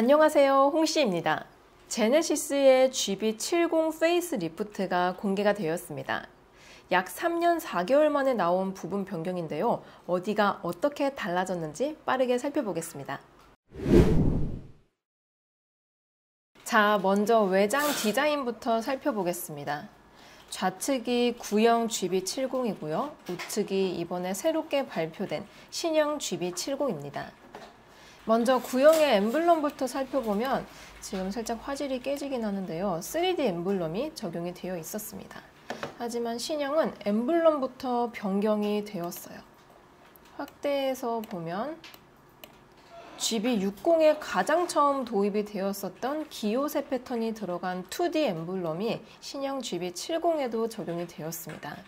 안녕하세요, 홍씨입니다. 제네시스의 GB70 페이스 리프트가 공개가 되었습니다. 약 3년 4개월 만에 나온 부분 변경인데요. 어디가 어떻게 달라졌는지 빠르게 살펴보겠습니다. 자, 먼저 외장 디자인부터 살펴보겠습니다. 좌측이 구형 GB70이고요. 우측이 이번에 새롭게 발표된 신형 GB70입니다. 먼저 구형의 엠블럼부터 살펴보면 지금 살짝 화질이 깨지긴 하는데요. 3D 엠블럼이 적용이 되어 있었습니다. 하지만 신형은 엠블럼부터 변경이 되었어요. 확대해서 보면 GB60에 가장 처음 도입이 되었었던 기요새 패턴이 들어간 2D 엠블럼이 신형 GB70에도 적용이 되었습니다.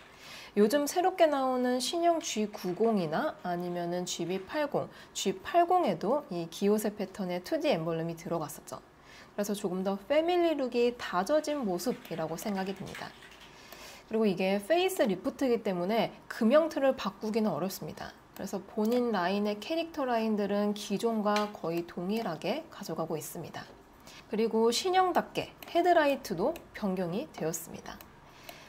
요즘 새롭게 나오는 신형 G90이나 아니면은 GB80, G80에도 이 기요새 패턴의 2D 엠블럼이 들어갔었죠. 그래서 조금 더 패밀리룩이 다져진 모습이라고 생각이 듭니다. 그리고 이게 페이스 리프트이기 때문에 금형틀을 바꾸기는 어렵습니다. 그래서 본인 라인의 캐릭터 라인들은 기존과 거의 동일하게 가져가고 있습니다. 그리고 신형답게 헤드라이트도 변경이 되었습니다.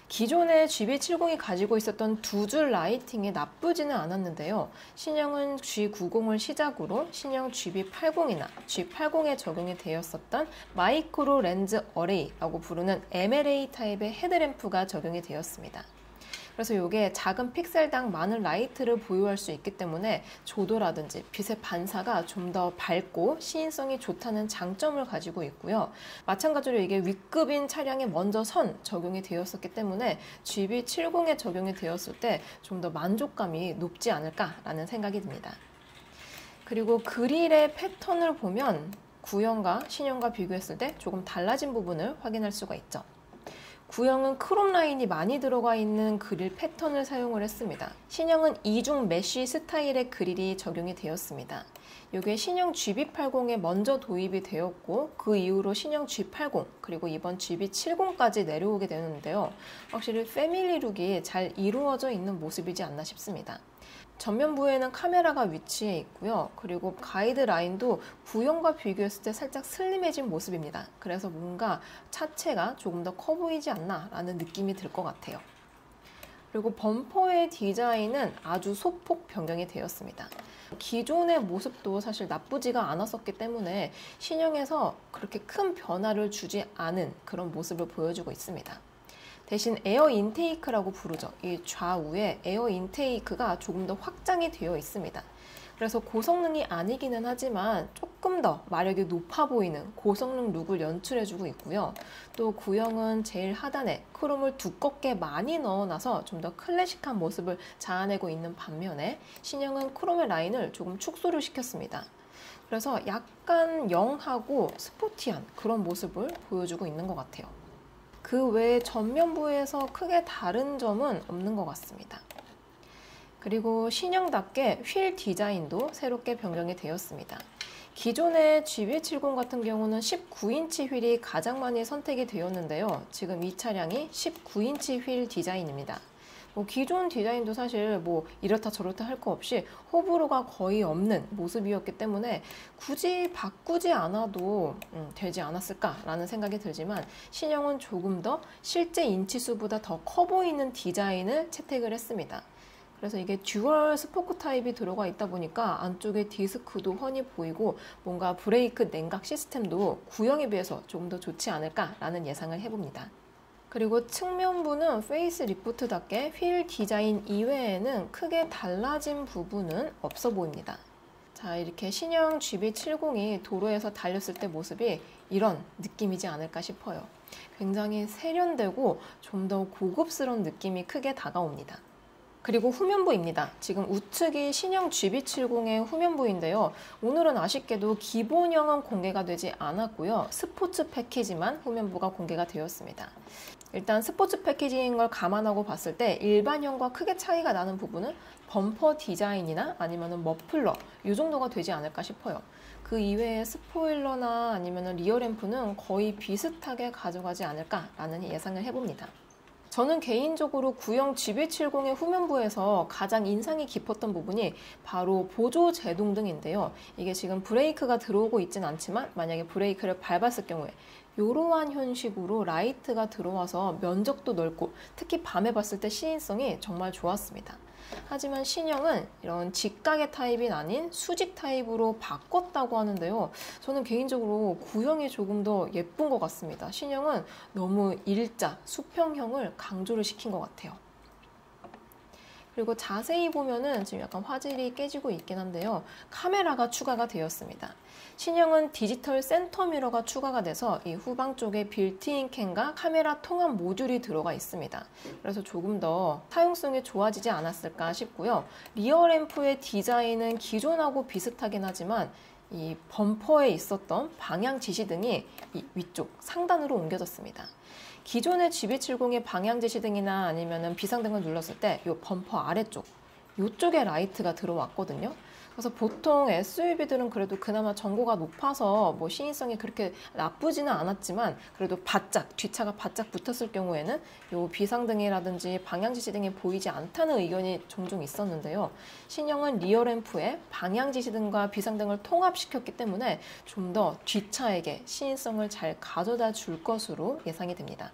기존의 GB70이 가지고 있었던 두 줄 라이팅이 나쁘지는 않았는데요. 신형은 G90을 시작으로 신형 GB80이나 G80에 적용이 되었었던 마이크로 렌즈 어레이라고 부르는 MLA 타입의 헤드램프가 적용이 되었습니다. 그래서 이게 작은 픽셀당 많은 라이트를 보유할 수 있기 때문에 조도라든지 빛의 반사가 좀 더 밝고 시인성이 좋다는 장점을 가지고 있고요. 마찬가지로 이게 윗급인 차량에 먼저 적용이 되었었기 때문에 GB70에 적용이 되었을 때 좀 더 만족감이 높지 않을까라는 생각이 듭니다. 그리고 그릴의 패턴을 보면 구형과 신형과 비교했을 때 조금 달라진 부분을 확인할 수가 있죠. 구형은 크롬 라인이 많이 들어가 있는 그릴 패턴을 사용을 했습니다. 신형은 이중 메쉬 스타일의 그릴이 적용이 되었습니다. 이게 신형 GB80에 먼저 도입이 되었고 그 이후로 신형 G80 그리고 이번 GB70까지 내려오게 되는데요. 확실히 패밀리룩이 잘 이루어져 있는 모습이지 않나 싶습니다. 전면부에는 카메라가 위치해 있고요. 그리고 가이드라인도 구형과 비교했을 때 살짝 슬림해진 모습입니다. 그래서 뭔가 차체가 조금 더 커 보이지 않나 라는 느낌이 들 것 같아요. 그리고 범퍼의 디자인은 아주 소폭 변경이 되었습니다. 기존의 모습도 사실 나쁘지가 않았었기 때문에 신형에서 그렇게 큰 변화를 주지 않은 그런 모습을 보여주고 있습니다. 대신 에어 인테이크라고 부르죠. 이 좌우에 에어 인테이크가 조금 더 확장이 되어 있습니다. 그래서 고성능이 아니기는 하지만 조금 더 마력이 높아 보이는 고성능 룩을 연출해주고 있고요. 또 구형은 제일 하단에 크롬을 두껍게 많이 넣어놔서 좀 더 클래식한 모습을 자아내고 있는 반면에 신형은 크롬의 라인을 조금 축소를 시켰습니다. 그래서 약간 영하고 스포티한 그런 모습을 보여주고 있는 것 같아요. 그 외에 전면부에서 크게 다른 점은 없는 것 같습니다. 그리고 신형답게 휠 디자인도 새롭게 변경이 되었습니다. 기존의 GB70 같은 경우는 19인치 휠이 가장 많이 선택이 되었는데요. 지금 이 차량이 19인치 휠 디자인입니다. 기존 디자인도 사실 이렇다 저렇다 할 거 없이 호불호가 거의 없는 모습이었기 때문에 굳이 바꾸지 않아도 되지 않았을까라는 생각이 들지만 신형은 조금 더 실제 인치수보다 더 커 보이는 디자인을 채택을 했습니다. 그래서 이게 듀얼 스포크 타입이 들어가 있다 보니까 안쪽에 디스크도 훤히 보이고 뭔가 브레이크 냉각 시스템도 구형에 비해서 조금 더 좋지 않을까라는 예상을 해봅니다. 그리고 측면부는 페이스 리프트답게 휠 디자인 이외에는 크게 달라진 부분은 없어 보입니다. 자, 이렇게 신형 GB70이 도로에서 달렸을 때 모습이 이런 느낌이지 않을까 싶어요. 굉장히 세련되고 좀 더 고급스러운 느낌이 크게 다가옵니다. 그리고 후면부입니다. 지금 우측이 신형 GB70의 후면부인데요. 오늘은 아쉽게도 기본형은 공개가 되지 않았고요. 스포츠 패키지만 후면부가 공개가 되었습니다. 일단 스포츠 패키지인 걸 감안하고 봤을 때 일반형과 크게 차이가 나는 부분은 범퍼 디자인이나 아니면 머플러 이 정도가 되지 않을까 싶어요. 그 이외에 스포일러나 아니면 리어 램프는 거의 비슷하게 가져가지 않을까라는 예상을 해봅니다. 저는 개인적으로 구형 GB70의 후면부에서 가장 인상이 깊었던 부분이 바로 보조 제동 등인데요. 이게 지금 브레이크가 들어오고 있진 않지만 만약에 브레이크를 밟았을 경우에 이러한 형식으로 라이트가 들어와서 면적도 넓고 특히 밤에 봤을 때 시인성이 정말 좋았습니다. 하지만 신형은 이런 직각의 타입이 아닌 수직 타입으로 바꿨다고 하는데요. 저는 개인적으로 구형이 조금 더 예쁜 것 같습니다. 신형은 너무 일자, 수평형을 강조를 시킨 것 같아요. 그리고 자세히 보면은 지금 약간 화질이 깨지고 있긴 한데요. 카메라가 추가가 되었습니다. 신형은 디지털 센터 미러가 추가가 돼서 이 후방 쪽에 빌트인 캠과 카메라 통합 모듈이 들어가 있습니다. 그래서 조금 더 사용성이 좋아지지 않았을까 싶고요. 리어 램프의 디자인은 기존하고 비슷하긴 하지만 이 범퍼에 있었던 방향 지시등이 이 위쪽 상단으로 옮겨졌습니다. 기존의 GB70의 방향 지시등이나 아니면은 비상등을 눌렀을 때 이 범퍼 아래쪽, 이쪽에 라이트가 들어왔거든요. 그래서 보통 SUV들은 그래도 그나마 전고가 높아서 뭐 시인성이 그렇게 나쁘지는 않았지만 그래도 바짝, 뒷차가 바짝 붙었을 경우에는 이 비상등이라든지 방향 지시등이 보이지 않다는 의견이 종종 있었는데요. 신형은 리어 램프에 방향 지시등과 비상등을 통합시켰기 때문에 좀 더 뒷차에게 시인성을 잘 가져다 줄 것으로 예상이 됩니다.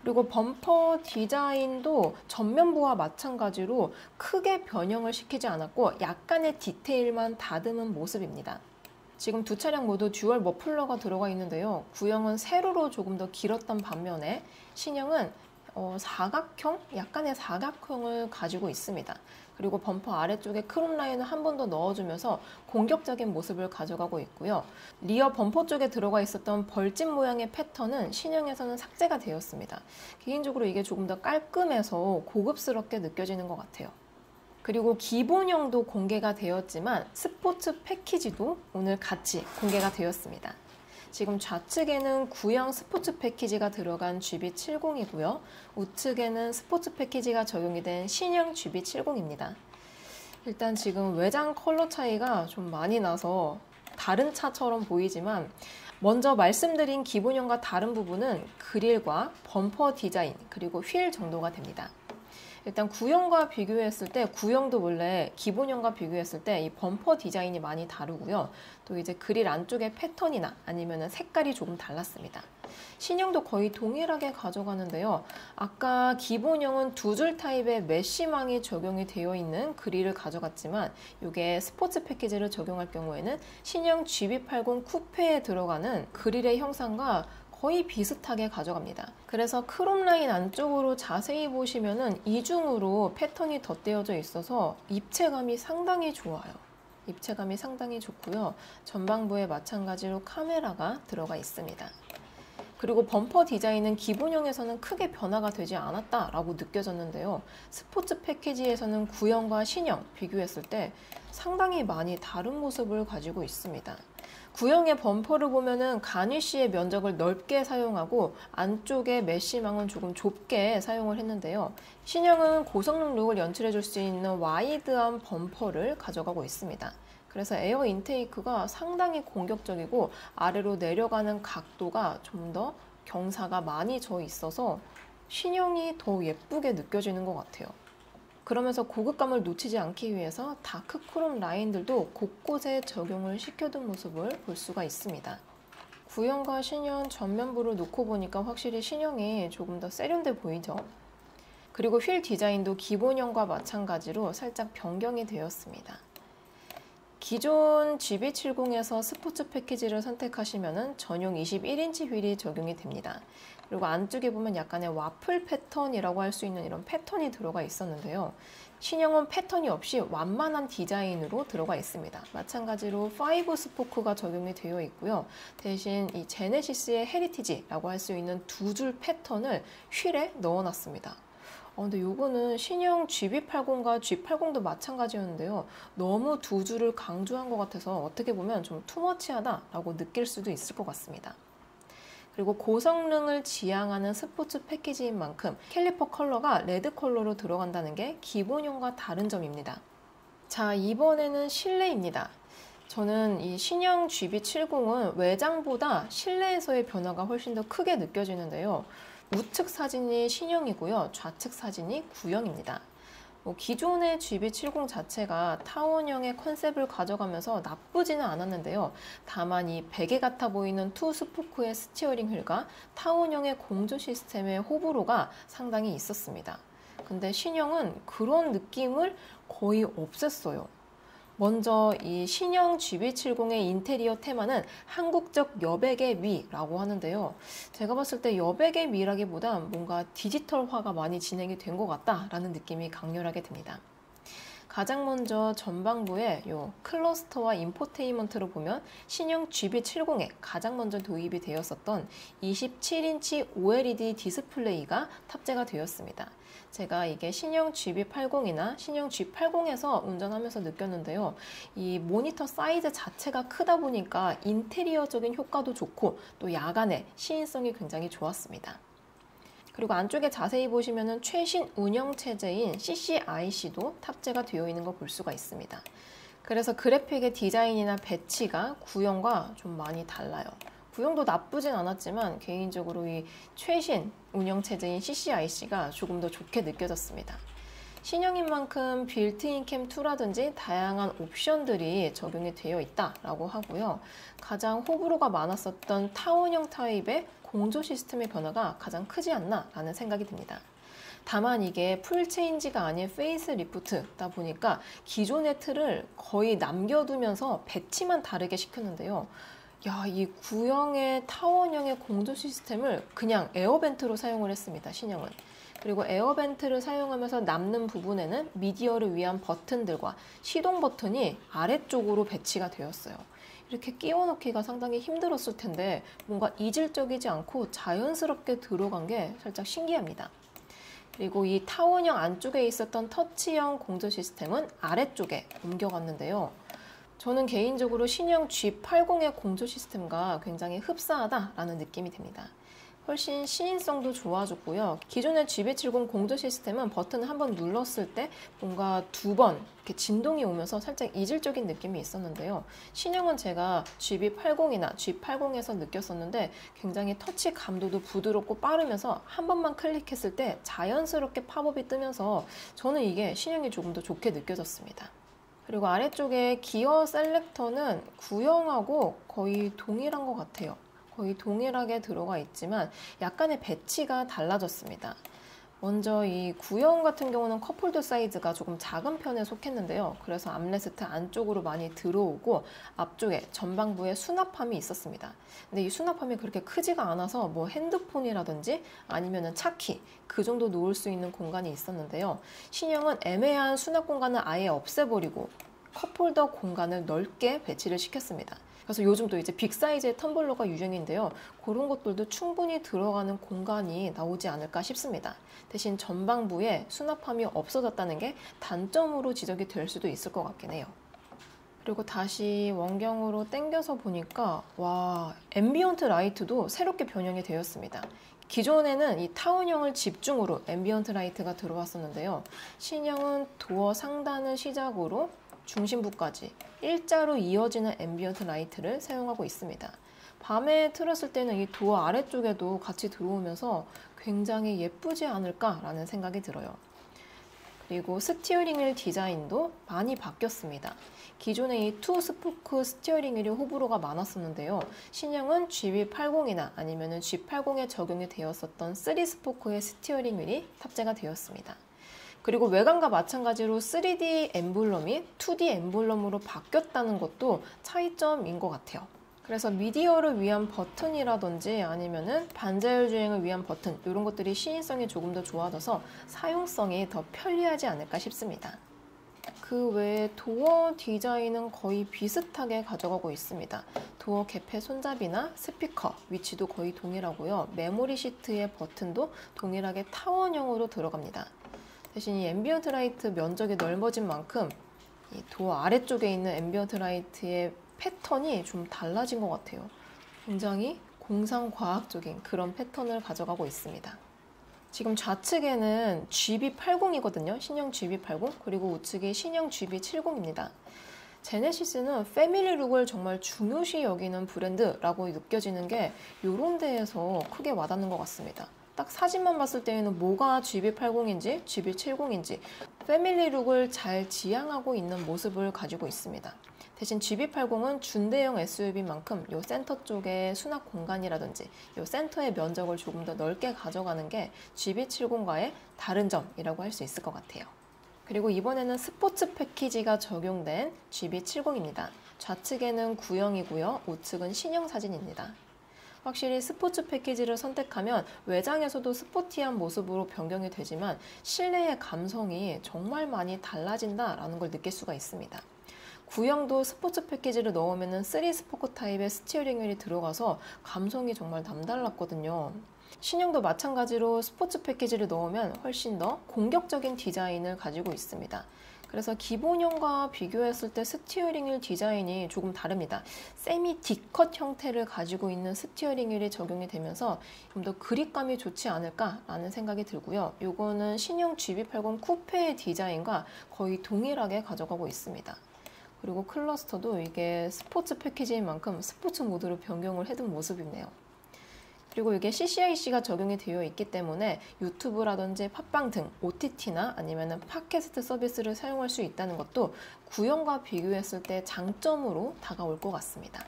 그리고 범퍼 디자인도 전면부와 마찬가지로 크게 변형을 시키지 않았고 약간의 디테일만 다듬은 모습입니다. 지금 두 차량 모두 듀얼 머플러가 들어가 있는데요. 구형은 세로로 조금 더 길었던 반면에 신형은 사각형? 약간의 사각형을 가지고 있습니다. 그리고 범퍼 아래쪽에 크롬 라인을 한 번 더 넣어주면서 공격적인 모습을 가져가고 있고요. 리어 범퍼 쪽에 들어가 있었던 벌집 모양의 패턴은 신형에서는 삭제가 되었습니다. 개인적으로 이게 조금 더 깔끔해서 고급스럽게 느껴지는 것 같아요. 그리고 기본형도 공개가 되었지만 스포츠 패키지도 오늘 같이 공개가 되었습니다. 지금 좌측에는 구형 스포츠 패키지가 들어간 GB70이고요. 우측에는 스포츠 패키지가 적용이 된 신형 GB70입니다. 일단 지금 외장 컬러 차이가 좀 많이 나서 다른 차처럼 보이지만 먼저 말씀드린 기본형과 다른 부분은 그릴과 범퍼 디자인 그리고 휠 정도가 됩니다. 일단 구형과 비교했을 때 구형도 원래 기본형과 비교했을 때 이 범퍼 디자인이 많이 다르고요. 또 이제 그릴 안쪽의 패턴이나 아니면 색깔이 조금 달랐습니다. 신형도 거의 동일하게 가져가는데요. 아까 기본형은 두 줄 타입의 메쉬망이 적용이 되어 있는 그릴을 가져갔지만 이게 스포츠 패키지를 적용할 경우에는 신형 GB80 쿠페에 들어가는 그릴의 형상과 거의 비슷하게 가져갑니다. 그래서 크롬 라인 안쪽으로 자세히 보시면은 이중으로 패턴이 덧대어져 있어서 입체감이 상당히 좋아요. 입체감이 상당히 좋고요. 전방부에 마찬가지로 카메라가 들어가 있습니다. 그리고 범퍼 디자인은 기본형에서는 크게 변화가 되지 않았다라고 느껴졌는데요. 스포츠 패키지에서는 구형과 신형 비교했을 때 상당히 많이 다른 모습을 가지고 있습니다. 구형의 범퍼를 보면은 가니쉬의 면적을 넓게 사용하고 안쪽에 메쉬망은 조금 좁게 사용을 했는데요. 신형은 고성능 룩을 연출해 줄 수 있는 와이드한 범퍼를 가져가고 있습니다. 그래서 에어 인테이크가 상당히 공격적이고 아래로 내려가는 각도가 좀 더 경사가 많이 져 있어서 신형이 더 예쁘게 느껴지는 것 같아요. 그러면서 고급감을 놓치지 않기 위해서 다크 크롬 라인들도 곳곳에 적용을 시켜둔 모습을 볼 수가 있습니다. 구형과 신형 전면부를 놓고 보니까 확실히 신형이 조금 더 세련돼 보이죠. 그리고 휠 디자인도 기본형과 마찬가지로 살짝 변경이 되었습니다. 기존 GB70에서 스포츠 패키지를 선택하시면 전용 21인치 휠이 적용이 됩니다. 그리고 안쪽에 보면 약간의 와플 패턴이라고 할 수 있는 이런 패턴이 들어가 있었는데요. 신형은 패턴이 없이 완만한 디자인으로 들어가 있습니다. 마찬가지로 5 스포크가 적용이 되어 있고요. 대신 이 제네시스의 헤리티지라고 할 수 있는 두 줄 패턴을 휠에 넣어놨습니다. 근데 요거는 신형 GB80과 G80도 마찬가지였는데요. 너무 두 줄을 강조한 것 같아서 어떻게 보면 좀 투머치하다라고 느낄 수도 있을 것 같습니다. 그리고 고성능을 지향하는 스포츠 패키지인 만큼 캘리퍼 컬러가 레드 컬러로 들어간다는 게 기본형과 다른 점입니다. 자, 이번에는 실내입니다. 저는 이 신형 GB70은 외장보다 실내에서의 변화가 훨씬 더 크게 느껴지는데요. 우측 사진이 신형이고요. 좌측 사진이 구형입니다. 기존의 GB70 자체가 타원형의 컨셉을 가져가면서 나쁘지는 않았는데요. 다만 이 베개 같아 보이는 투 스포크의 스티어링 휠과 타원형의 공조 시스템의 호불호가 상당히 있었습니다. 근데 신형은 그런 느낌을 거의 없앴어요. 먼저 이 신형 GB70의 인테리어 테마는 한국적 여백의 미라고 하는데요. 제가 봤을 때 여백의 미라기보다 뭔가 디지털화가 많이 진행이 된 것 같다라는 느낌이 강렬하게 듭니다. 가장 먼저 전방부에 요 클러스터와 인포테인먼트를 보면 신형 GB70에 가장 먼저 도입이 되었었던 27인치 OLED 디스플레이가 탑재가 되었습니다. 제가 이게 신형 GB80이나 신형 G80에서 운전하면서 느꼈는데요. 이 모니터 사이즈 자체가 크다 보니까 인테리어적인 효과도 좋고 또 야간에 시인성이 굉장히 좋았습니다. 그리고 안쪽에 자세히 보시면 최신 운영체제인 CCIC도 탑재가 되어 있는 거 볼 수가 있습니다. 그래서 그래픽의 디자인이나 배치가 구형과 좀 많이 달라요. 구형도 나쁘진 않았지만 개인적으로 이 최신 운영체제인 CCIC가 조금 더 좋게 느껴졌습니다. 신형인 만큼 빌트인 캠 2라든지 다양한 옵션들이 적용이 되어 있다라고 하고요. 가장 호불호가 많았었던 타원형 타입의 공조 시스템의 변화가 가장 크지 않나라는 생각이 듭니다. 다만 이게 풀 체인지가 아닌 페이스 리프트다 보니까 기존의 틀을 거의 남겨두면서 배치만 다르게 시켰는데요. 이 구형의 타원형의 공조 시스템을 그냥 에어벤트로 사용을 했습니다, 신형은. 그리고 에어벤트를 사용하면서 남는 부분에는 미디어를 위한 버튼들과 시동 버튼이 아래쪽으로 배치가 되었어요. 이렇게 끼워 넣기가 상당히 힘들었을 텐데 뭔가 이질적이지 않고 자연스럽게 들어간 게 살짝 신기합니다. 그리고 이 타원형 안쪽에 있었던 터치형 공조 시스템은 아래쪽에 옮겨갔는데요. 저는 개인적으로 신형 G80의 공조 시스템과 굉장히 흡사하다라는 느낌이 듭니다. 훨씬 시인성도 좋아졌고요. 기존의 GB70 공조 시스템은 버튼을 한번 눌렀을 때 뭔가 두 번 이렇게 진동이 오면서 살짝 이질적인 느낌이 있었는데요. 신형은 제가 GB80이나 G80에서 느꼈었는데 굉장히 터치 감도도 부드럽고 빠르면서 한 번만 클릭했을 때 자연스럽게 팝업이 뜨면서 저는 이게 신형이 조금 더 좋게 느껴졌습니다. 그리고 아래쪽에 기어 셀렉터는 구형하고 거의 동일한 것 같아요. 거의 동일하게 들어가 있지만 약간의 배치가 달라졌습니다. 먼저 이 구형 같은 경우는 컵홀더 사이즈가 조금 작은 편에 속했는데요. 그래서 암레스트 안쪽으로 많이 들어오고 앞쪽에 전방부에 수납함이 있었습니다. 근데 이 수납함이 그렇게 크지가 않아서 뭐 핸드폰이라든지 아니면은 차키 그 정도 놓을 수 있는 공간이 있었는데요. 신형은 애매한 수납 공간을 아예 없애버리고 컵홀더 공간을 넓게 배치를 시켰습니다. 그래서 요즘 또 이제 빅 사이즈의 텀블러가 유행인데요. 그런 것들도 충분히 들어가는 공간이 나오지 않을까 싶습니다. 대신 전방부에 수납함이 없어졌다는 게 단점으로 지적이 될 수도 있을 것 같긴 해요. 그리고 다시 원경으로 당겨서 보니까 와, 앰비언트 라이트도 새롭게 변형이 되었습니다. 기존에는 이 타원형을 집중으로 앰비언트 라이트가 들어왔었는데요. 신형은 도어 상단을 시작으로 중심부까지 일자로 이어지는 앰비언트 라이트를 사용하고 있습니다. 밤에 틀었을 때는 이 도어 아래쪽에도 같이 들어오면서 굉장히 예쁘지 않을까라는 생각이 들어요. 그리고 스티어링 휠 디자인도 많이 바뀌었습니다. 기존의 이 투 스포크 스티어링 휠이 호불호가 많았었는데요. 신형은 GB80이나 아니면 G80에 적용이 되었었던 3스포크의 스티어링 휠이 탑재가 되었습니다. 그리고 외관과 마찬가지로 3D 엠블럼이 2D 엠블럼으로 바뀌었다는 것도 차이점인 것 같아요. 그래서 미디어를 위한 버튼이라든지 아니면은 반자율 주행을 위한 버튼 이런 것들이 시인성이 조금 더 좋아져서 사용성이 더 편리하지 않을까 싶습니다. 그 외에 도어 디자인은 거의 비슷하게 가져가고 있습니다. 도어 개폐 손잡이나 스피커 위치도 거의 동일하고요. 메모리 시트의 버튼도 동일하게 타원형으로 들어갑니다. 대신 이 앰비언트 라이트 면적이 넓어진 만큼 이 도어 아래쪽에 있는 앰비언트 라이트의 패턴이 좀 달라진 것 같아요. 굉장히 공상과학적인 그런 패턴을 가져가고 있습니다. 지금 좌측에는 GB80이거든요. 신형 GB80 그리고 우측이 신형 GB70입니다. 제네시스는 패밀리 룩을 정말 중요시 여기는 브랜드라고 느껴지는 게 이런 데에서 크게 와닿는 것 같습니다. 딱 사진만 봤을 때에는 뭐가 GB80인지 GB70인지 패밀리룩을 잘 지향하고 있는 모습을 가지고 있습니다. 대신 GB80은 준대형 SUV인 만큼 이 센터 쪽에 수납 공간이라든지 이 센터의 면적을 조금 더 넓게 가져가는 게 GB70과의 다른 점이라고 할 수 있을 것 같아요. 그리고 이번에는 스포츠 패키지가 적용된 GB70입니다. 좌측에는 구형이고요. 우측은 신형 사진입니다. 확실히 스포츠 패키지를 선택하면 외장에서도 스포티한 모습으로 변경이 되지만 실내의 감성이 정말 많이 달라진다라는 걸 느낄 수가 있습니다. 구형도 스포츠 패키지를 넣으면 3스포크 타입의 스티어링 휠이 들어가서 감성이 정말 남달랐거든요. 신형도 마찬가지로 스포츠 패키지를 넣으면 훨씬 더 공격적인 디자인을 가지고 있습니다. 그래서 기본형과 비교했을 때 스티어링 휠 디자인이 조금 다릅니다. 세미 D컷 형태를 가지고 있는 스티어링 휠이 적용이 되면서 좀 더 그립감이 좋지 않을까라는 생각이 들고요. 이거는 신형 GB80 쿠페의 디자인과 거의 동일하게 가져가고 있습니다. 그리고 클러스터도 이게 스포츠 패키지인 만큼 스포츠 모드로 변경을 해둔 모습이네요. 그리고 이게 CCIC가 적용이 되어 있기 때문에 유튜브라든지 팟빵 등 OTT나 아니면 팟캐스트 서비스를 사용할 수 있다는 것도 구형과 비교했을 때 장점으로 다가올 것 같습니다.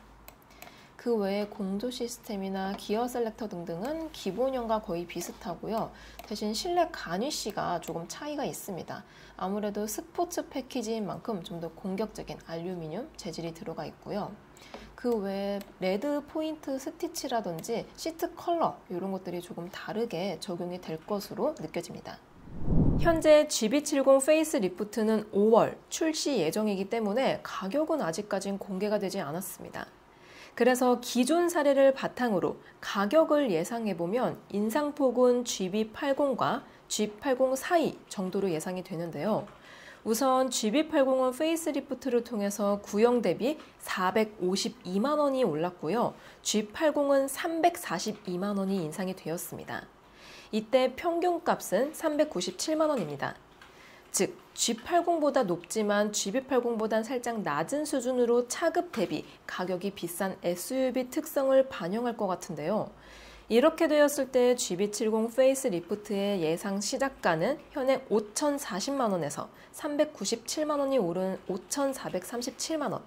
그 외에 공조 시스템이나 기어 셀렉터 등등은 기본형과 거의 비슷하고요. 대신 실내 가니쉬가 조금 차이가 있습니다. 아무래도 스포츠 패키지인 만큼 좀 더 공격적인 알루미늄 재질이 들어가 있고요. 그 외에 레드 포인트 스티치라든지 시트 컬러 이런 것들이 조금 다르게 적용이 될 것으로 느껴집니다. 현재 GB70 페이스리프트는 5월 출시 예정이기 때문에 가격은 아직까진 공개가 되지 않았습니다. 그래서 기존 사례를 바탕으로 가격을 예상해보면 인상폭은 GB80과 G80 사이 정도로 예상이 되는데요. 우선 GB80은 페이스리프트를 통해서 구형 대비 452만 원이 올랐고요. G80은 342만 원이 인상이 되었습니다. 이때 평균값은 397만 원입니다. 즉 G80보다 높지만 GB80보단 살짝 낮은 수준으로 차급 대비 가격이 비싼 SUV 특성을 반영할 것 같은데요. 이렇게 되었을 때 GB70 페이스리프트의 예상 시작가는 현행 5,040만 원에서 397만 원이 오른 5,437만 원,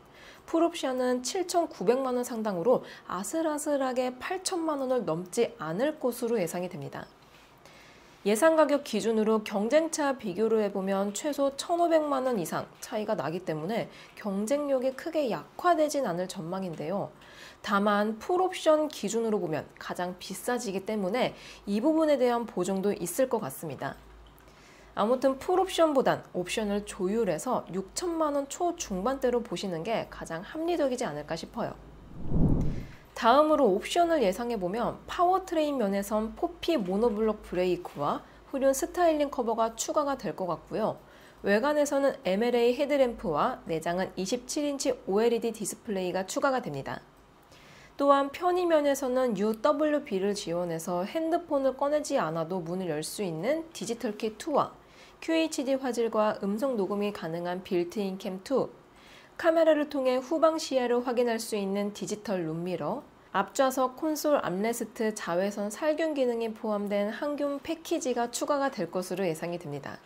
풀옵션은 7,900만 원 상당으로 아슬아슬하게 8천만 원을 넘지 않을 것으로 예상이 됩니다. 예상 가격 기준으로 경쟁차 비교를 해보면 최소 1,500만 원 이상 차이가 나기 때문에 경쟁력이 크게 약화되진 않을 전망인데요. 다만 풀옵션 기준으로 보면 가장 비싸지기 때문에 이 부분에 대한 보정도 있을 것 같습니다. 아무튼 풀옵션보단 옵션을 조율해서 6천만 원 초중반대로 보시는 게 가장 합리적이지 않을까 싶어요. 다음으로 옵션을 예상해보면 파워트레인 면에선 포피 모노블록 브레이크와 후륜 스타일링 커버가 추가가 될 것 같고요. 외관에서는 MLA 헤드램프와 내장은 27인치 OLED 디스플레이가 추가가 됩니다. 또한 편의면에서는 UWB를 지원해서 핸드폰을 꺼내지 않아도 문을 열 수 있는 디지털키 2와 QHD 화질과 음성 녹음이 가능한 빌트인 캠 2, 카메라를 통해 후방 시야를 확인할 수 있는 디지털 룸미러, 앞좌석 콘솔 암레스트 자외선 살균 기능이 포함된 항균 패키지가 추가가 될 것으로 예상이 됩니다.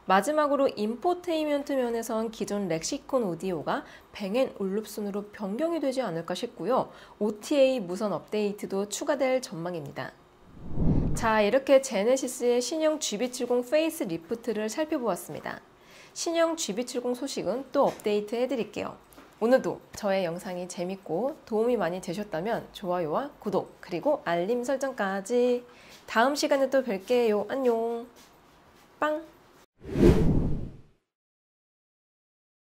마지막으로 인포테인먼트 면에선 기존 렉시콘 오디오가 뱅앤올룹슨으로 변경이 되지 않을까 싶고요. OTA 무선 업데이트도 추가될 전망입니다. 자, 이렇게 제네시스의 신형 GB70 페이스 리프트를 살펴보았습니다. 신형 GB70 소식은 또 업데이트 해드릴게요. 오늘도 저의 영상이 재밌고 도움이 많이 되셨다면 좋아요와 구독 그리고 알림 설정까지. 다음 시간에 또 뵐게요. 안녕. 빵!